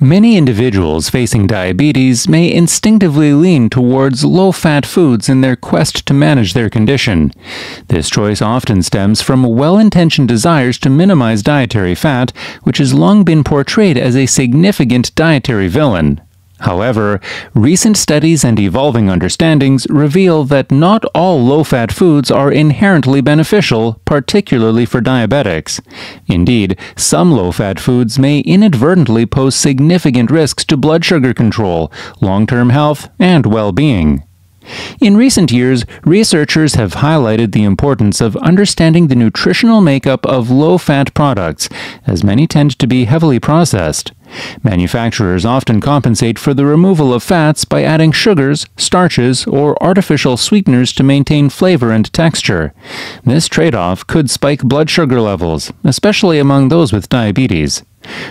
Many individuals facing diabetes may instinctively lean towards low-fat foods in their quest to manage their condition. This choice often stems from well-intentioned desires to minimize dietary fat, which has long been portrayed as a significant dietary villain. However, recent studies and evolving understandings reveal that not all low-fat foods are inherently beneficial, particularly for diabetics. Indeed, some low-fat foods may inadvertently pose significant risks to blood sugar control, long-term health, and well-being. In recent years, researchers have highlighted the importance of understanding the nutritional makeup of low-fat products, as many tend to be heavily processed. Manufacturers often compensate for the removal of fats by adding sugars, starches, or artificial sweeteners to maintain flavor and texture. This trade-off could spike blood sugar levels, especially among those with diabetes.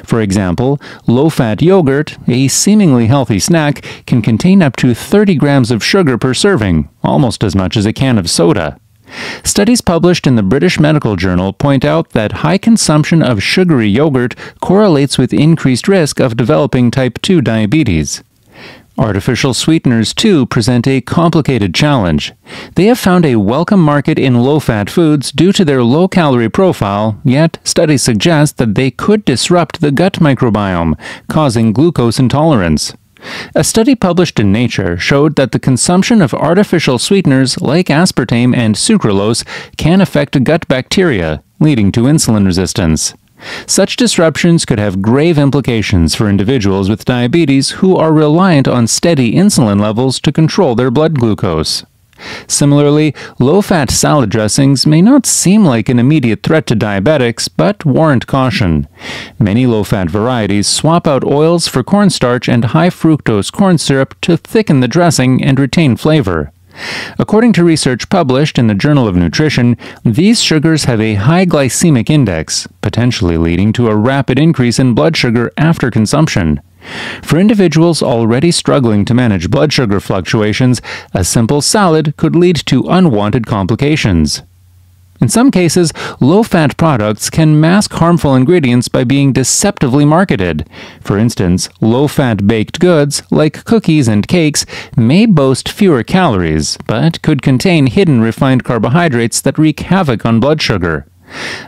For example, low-fat yogurt, a seemingly healthy snack, can contain up to 30 grams of sugar per serving, almost as much as a can of soda. Studies published in the British Medical Journal point out that high consumption of sugary yogurt correlates with increased risk of developing type 2 diabetes. Artificial sweeteners, too, present a complicated challenge. They have found a welcome market in low-fat foods due to their low-calorie profile, yet studies suggest that they could disrupt the gut microbiome, causing glucose intolerance. A study published in Nature showed that the consumption of artificial sweeteners like aspartame and sucralose can affect gut bacteria, leading to insulin resistance. Such disruptions could have grave implications for individuals with diabetes who are reliant on steady insulin levels to control their blood glucose. Similarly, low-fat salad dressings may not seem like an immediate threat to diabetics, but warrant caution. Many low-fat varieties swap out oils for cornstarch and high-fructose corn syrup to thicken the dressing and retain flavor. According to research published in the Journal of Nutrition, these sugars have a high glycemic index, potentially leading to a rapid increase in blood sugar after consumption. For individuals already struggling to manage blood sugar fluctuations, a simple salad could lead to unwanted complications. In some cases, low-fat products can mask harmful ingredients by being deceptively marketed. For instance, low-fat baked goods, like cookies and cakes, may boast fewer calories, but could contain hidden refined carbohydrates that wreak havoc on blood sugar.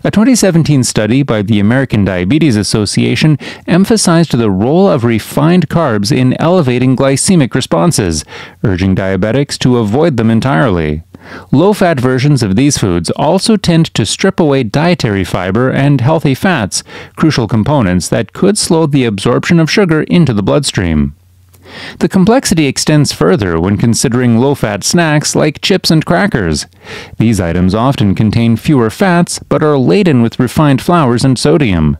A 2017 study by the American Diabetes Association emphasized the role of refined carbs in elevating glycemic responses, urging diabetics to avoid them entirely. Low-fat versions of these foods also tend to strip away dietary fiber and healthy fats, crucial components that could slow the absorption of sugar into the bloodstream. The complexity extends further when considering low-fat snacks like chips and crackers. These items often contain fewer fats, but are laden with refined flours and sodium.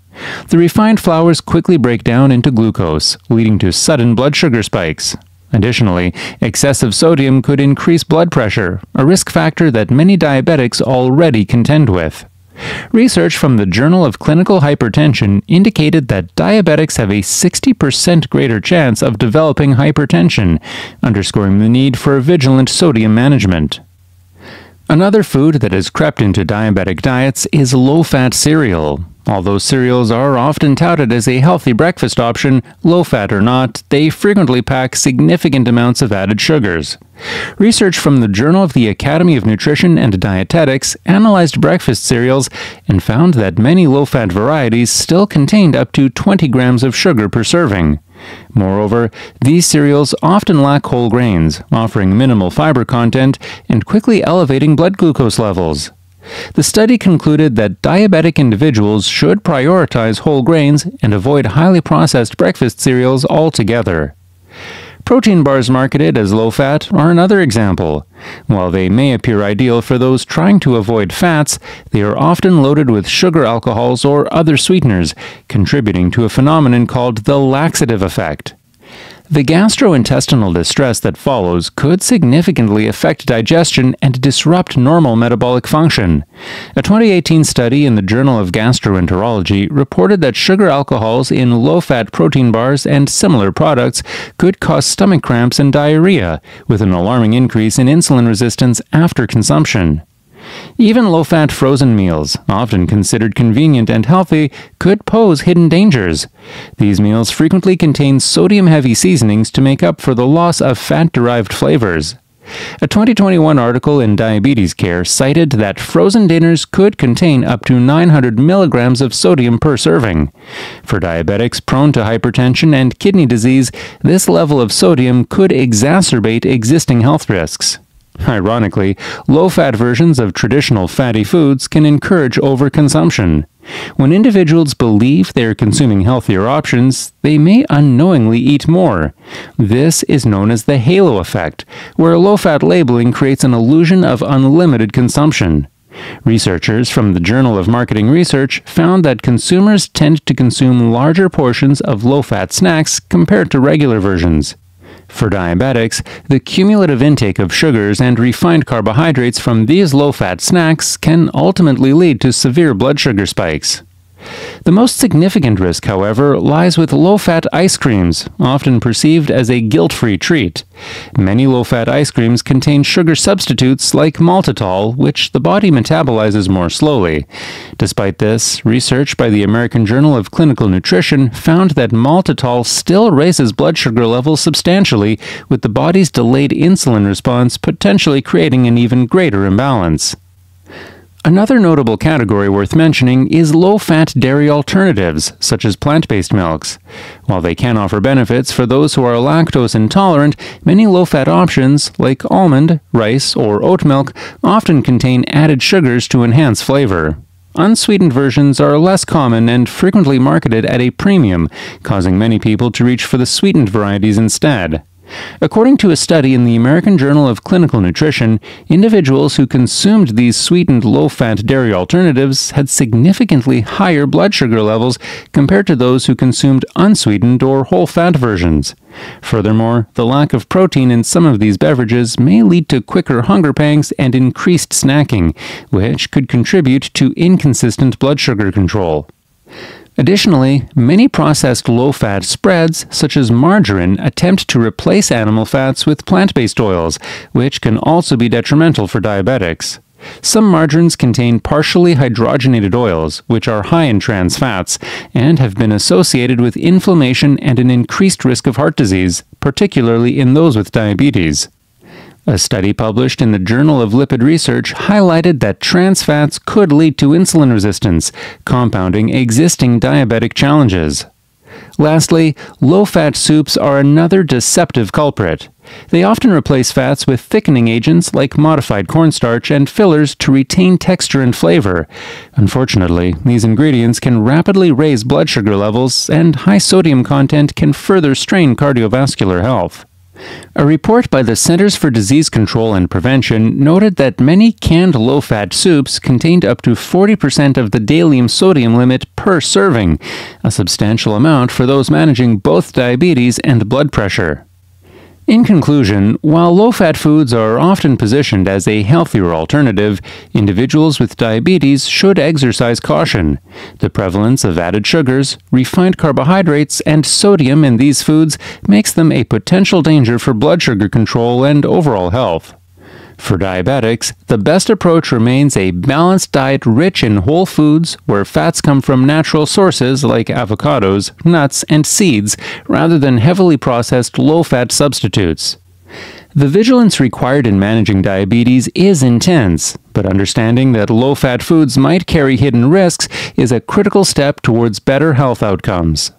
The refined flours quickly break down into glucose, leading to sudden blood sugar spikes. Additionally, excessive sodium could increase blood pressure, a risk factor that many diabetics already contend with. Research from the Journal of Clinical Hypertension indicated that diabetics have a 60% greater chance of developing hypertension, underscoring the need for vigilant sodium management. Another food that has crept into diabetic diets is low-fat cereal. Although cereals are often touted as a healthy breakfast option, low-fat or not, they frequently pack significant amounts of added sugars. Research from the Journal of the Academy of Nutrition and Dietetics analyzed breakfast cereals and found that many low-fat varieties still contained up to 20 grams of sugar per serving. Moreover, these cereals often lack whole grains, offering minimal fiber content and quickly elevating blood glucose levels. The study concluded that diabetic individuals should prioritize whole grains and avoid highly processed breakfast cereals altogether. Protein bars marketed as low-fat are another example. While they may appear ideal for those trying to avoid fats, they are often loaded with sugar alcohols or other sweeteners, contributing to a phenomenon called the laxative effect. The gastrointestinal distress that follows could significantly affect digestion and disrupt normal metabolic function. A 2018 study in the Journal of Gastroenterology reported that sugar alcohols in low-fat protein bars and similar products could cause stomach cramps and diarrhea, with an alarming increase in insulin resistance after consumption. Even low-fat frozen meals, often considered convenient and healthy, could pose hidden dangers. These meals frequently contain sodium-heavy seasonings to make up for the loss of fat-derived flavors. A 2021 article in Diabetes Care cited that frozen dinners could contain up to 900 milligrams of sodium per serving. For diabetics prone to hypertension and kidney disease, this level of sodium could exacerbate existing health risks. Ironically, low-fat versions of traditional fatty foods can encourage overconsumption. When individuals believe they are consuming healthier options, they may unknowingly eat more. This is known as the halo effect, where low-fat labeling creates an illusion of unlimited consumption. Researchers from the Journal of Marketing Research found that consumers tend to consume larger portions of low-fat snacks compared to regular versions. For diabetics, the cumulative intake of sugars and refined carbohydrates from these low-fat snacks can ultimately lead to severe blood sugar spikes. The most significant risk, however, lies with low-fat ice creams, often perceived as a guilt-free treat. Many low-fat ice creams contain sugar substitutes like maltitol, which the body metabolizes more slowly. Despite this, research by the American Journal of Clinical Nutrition found that maltitol still raises blood sugar levels substantially, with the body's delayed insulin response potentially creating an even greater imbalance. Another notable category worth mentioning is low-fat dairy alternatives, such as plant-based milks. While they can offer benefits for those who are lactose intolerant, many low-fat options, like almond, rice, or oat milk, often contain added sugars to enhance flavor. Unsweetened versions are less common and frequently marketed at a premium, causing many people to reach for the sweetened varieties instead. According to a study in the American Journal of Clinical Nutrition, individuals who consumed these sweetened low-fat dairy alternatives had significantly higher blood sugar levels compared to those who consumed unsweetened or whole-fat versions. Furthermore, the lack of protein in some of these beverages may lead to quicker hunger pangs and increased snacking, which could contribute to inconsistent blood sugar control. Additionally, many processed low-fat spreads, such as margarine, attempt to replace animal fats with plant-based oils, which can also be detrimental for diabetics. Some margarines contain partially hydrogenated oils, which are high in trans fats, and have been associated with inflammation and an increased risk of heart disease, particularly in those with diabetes. A study published in the Journal of Lipid Research highlighted that trans fats could lead to insulin resistance, compounding existing diabetic challenges. Lastly, low-fat soups are another deceptive culprit. They often replace fats with thickening agents like modified cornstarch and fillers to retain texture and flavor. Unfortunately, these ingredients can rapidly raise blood sugar levels, and high sodium content can further strain cardiovascular health. A report by the Centers for Disease Control and Prevention noted that many canned low-fat soups contained up to 40% of the daily sodium limit per serving, a substantial amount for those managing both diabetes and blood pressure. In conclusion, while low-fat foods are often positioned as a healthier alternative, individuals with diabetes should exercise caution. The prevalence of added sugars, refined carbohydrates, and sodium in these foods makes them a potential danger for blood sugar control and overall health. For diabetics, the best approach remains a balanced diet rich in whole foods where fats come from natural sources like avocados, nuts, and seeds, rather than heavily processed low-fat substitutes. The vigilance required in managing diabetes is intense, but understanding that low-fat foods might carry hidden risks is a critical step towards better health outcomes.